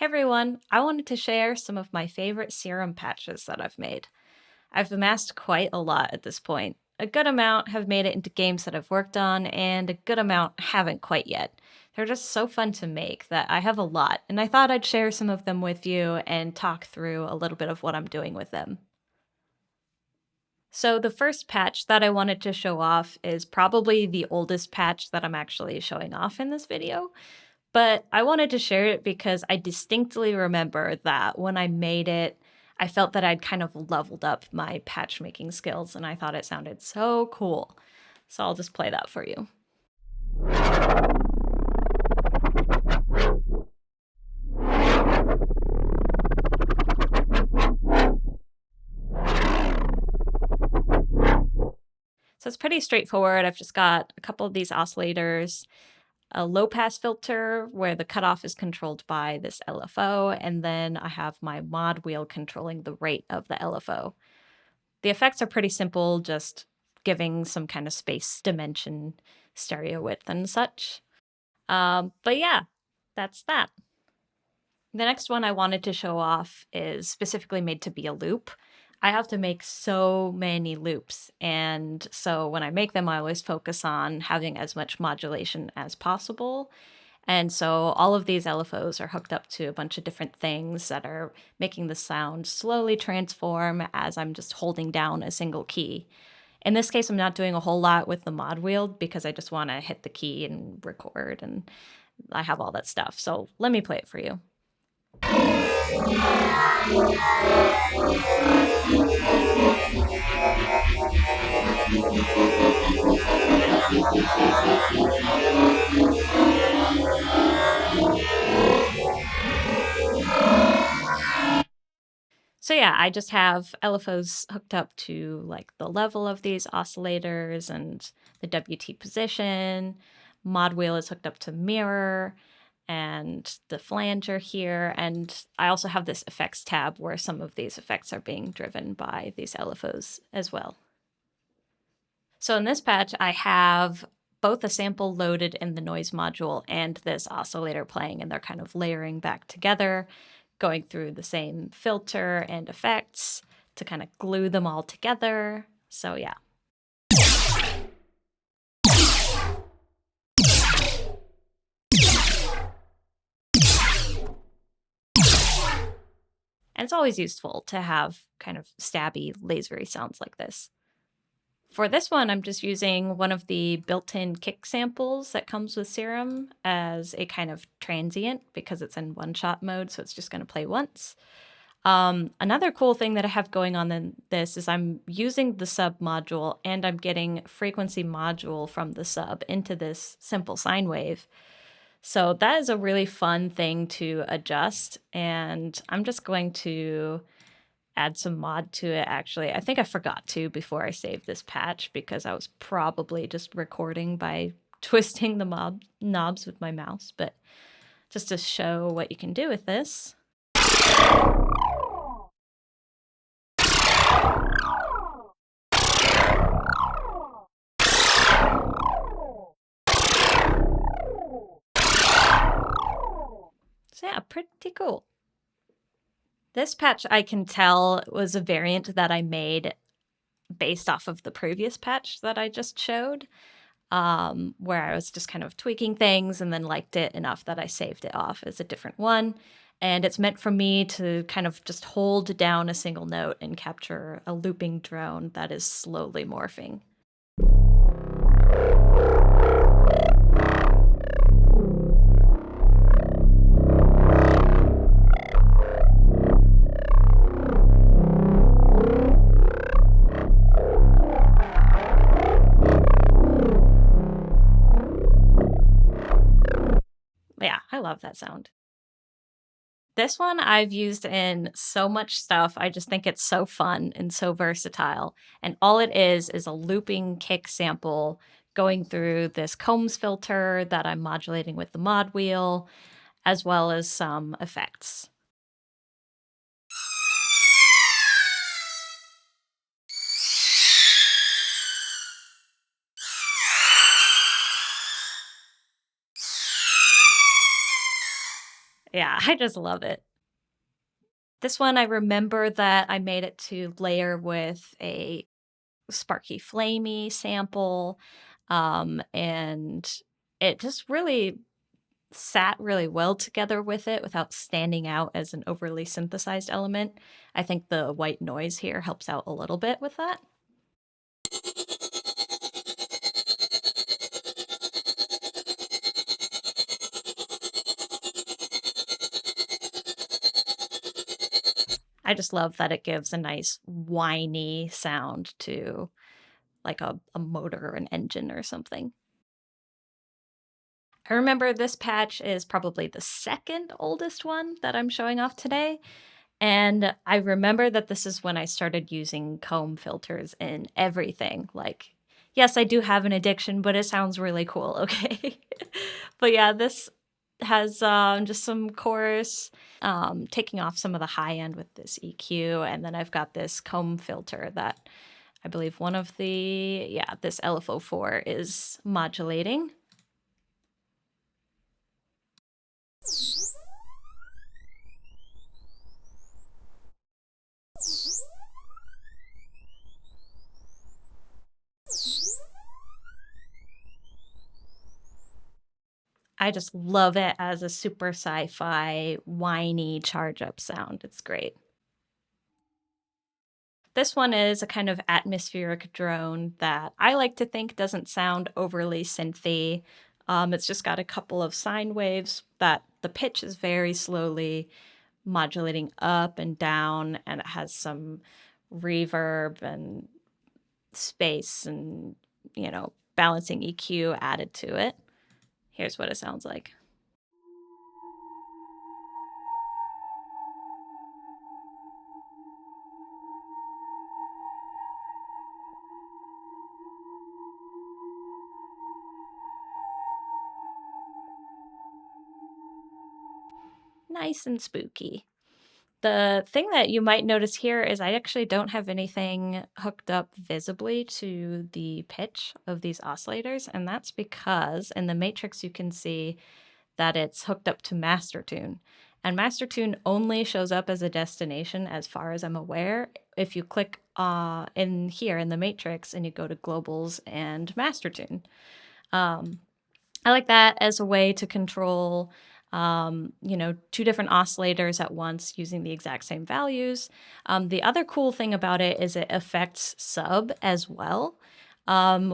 Hey everyone, I wanted to share some of my favorite serum patches that I've made. I've amassed quite a lot at this point. A good amount have made it into games that I've worked on, and a good amount haven't quite yet. They're just so fun to make that I have a lot, and I thought I'd share some of them with you and talk through a little bit of what I'm doing with them. So, the first patch that I wanted to show off is probably the oldest patch that I'm actually showing off in this video. But I wanted to share it because I distinctly remember that when I made it, I felt that I'd kind of leveled up my patch making skills and I thought it sounded so cool. So I'll just play that for you. So it's pretty straightforward. I've just got a couple of these oscillators, a low pass filter where the cutoff is controlled by this LFO, and then I have my mod wheel controlling the rate of the LFO. The effects are pretty simple, just giving some kind of space dimension, stereo width, and such. But yeah, that's that. The next one I wanted to show off is specifically made to be a loop. I have to make so many loops, and so when I make them, I always focus on having as much modulation as possible. And so all of these LFOs are hooked up to a bunch of different things that are making the sound slowly transform as I'm just holding down a single key. In this case, I'm not doing a whole lot with the mod wheel because I just want to hit the key and record, and I have all that stuff. So let me play it for you. So yeah, I just have LFOs hooked up to like the level of these oscillators and the WT position. Mod wheel is hooked up to mirror and the flanger here. And I also have this effects tab where some of these effects are being driven by these LFOs as well. So in this patch, I have both a sample loaded in the noise module and this oscillator playing, and they're kind of layering back together, going through the same filter and effects to kind of glue them all together. So yeah. And it's always useful to have kind of stabby, lasery sounds like this. For this one, I'm just using one of the built-in kick samples that comes with Serum as a kind of transient because it's in one-shot mode, so it's just going to play once. Another cool thing that I have going on in this is I'm using the sub module and I'm getting frequency module from the sub into this simple sine wave. So that is a really fun thing to adjust, and I'm just going to add some mod to it actually. I think I forgot to before I saved this patch because I was probably just recording by twisting the knobs with my mouse, but just to show what you can do with this. So yeah, pretty cool. This patch I can tell was a variant that I made based off of the previous patch that I just showed, where I was just kind of tweaking things and then liked it enough that I saved it off as a different one. And it's meant for me to kind of just hold down a single note and capture a looping drone that is slowly morphing. Yeah, I love that sound. This one I've used in so much stuff. I just think it's so fun and so versatile. And all it is a looping kick sample going through this Combs filter that I'm modulating with the mod wheel, as well as some effects. Yeah, I just love it. This one, I remember that I made it to layer with a sparky flamey sample, and it just really sat really well together with it without standing out as an overly synthesized element. I think the white noise here helps out a little bit with that. I just love that it gives a nice whiny sound to like a motor or an engine or something. I remember this patch is probably the second oldest one that I'm showing off today. And I remember that this is when I started using comb filters in everything. Like, yes, I do have an addiction, but it sounds really cool, okay? But yeah, this has just some chorus, taking off some of the high end with this EQ. And then I've got this comb filter that I believe one of the, yeah, this LFO4 is modulating. I just love it as a super sci-fi, whiny charge up sound. It's great. This one is a kind of atmospheric drone that I like to think doesn't sound overly synthy. It's just got a couple of sine waves that the pitch is very slowly modulating up and down, and it has some reverb and space and, balancing EQ added to it. Here's what it sounds like. Nice and spooky. The thing that you might notice here is I actually don't have anything hooked up visibly to the pitch of these oscillators, and that's because in the matrix you can see that it's hooked up to master tune. And master tune only shows up as a destination as far as I'm aware if you click in here in the matrix and you go to globals and master tune. Um, I like that as a way to control, two different oscillators at once using the exact same values. The other cool thing about it is it affects sub as well,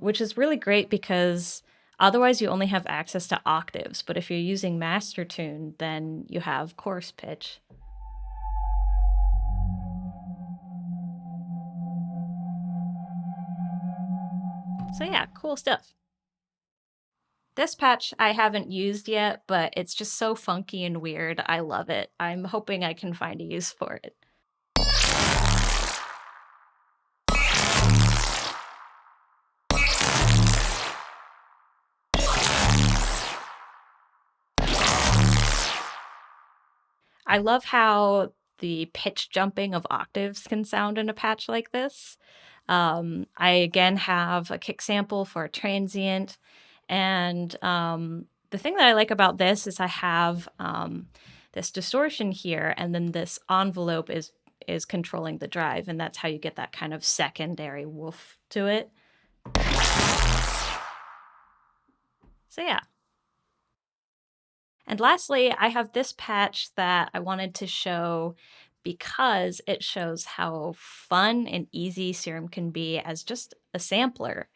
which is really great because otherwise you only have access to octaves. But if you're using master tune, then you have coarse pitch. So yeah, cool stuff. This patch I haven't used yet, but it's just so funky and weird. I love it. I'm hoping I can find a use for it. I love how the pitch jumping of octaves can sound in a patch like this. I again have a kick sample for a transient, and the thing that I like about this is I have this distortion here, and then this envelope is controlling the drive, and that's how you get that kind of secondary woof to it. So yeah. And lastly, I have this patch that I wanted to show because it shows how fun and easy Serum can be as just a sampler.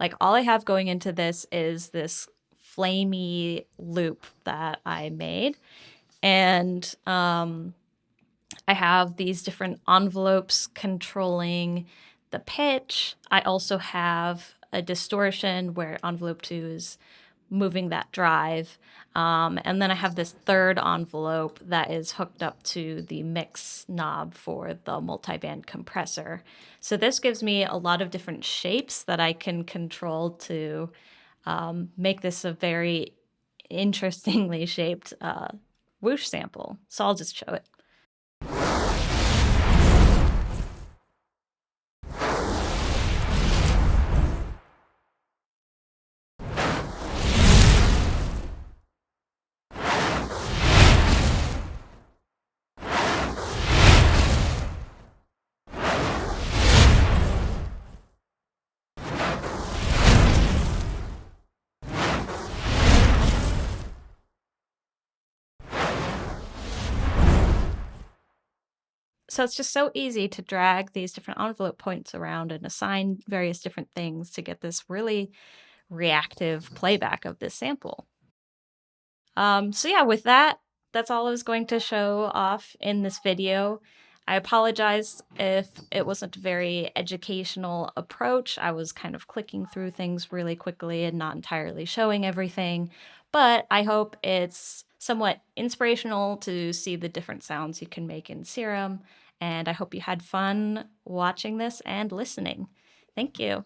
Like all I have going into this is this flamey loop that I made. And I have these different envelopes controlling the pitch. I also have a distortion where envelope 2 is moving that drive. And then I have this third envelope that is hooked up to the mix knob for the multiband compressor. So this gives me a lot of different shapes that I can control to make this a very interestingly shaped whoosh sample. So I'll just show it. So it's just so easy to drag these different envelope points around and assign various different things to get this really reactive playback of this sample. So yeah, with that, that's all I was going to show off in this video. I apologize if it wasn't a very educational approach. I was kind of clicking through things really quickly and not entirely showing everything, but I hope it's somewhat inspirational to see the different sounds you can make in Serum, and I hope you had fun watching this and listening. Thank you.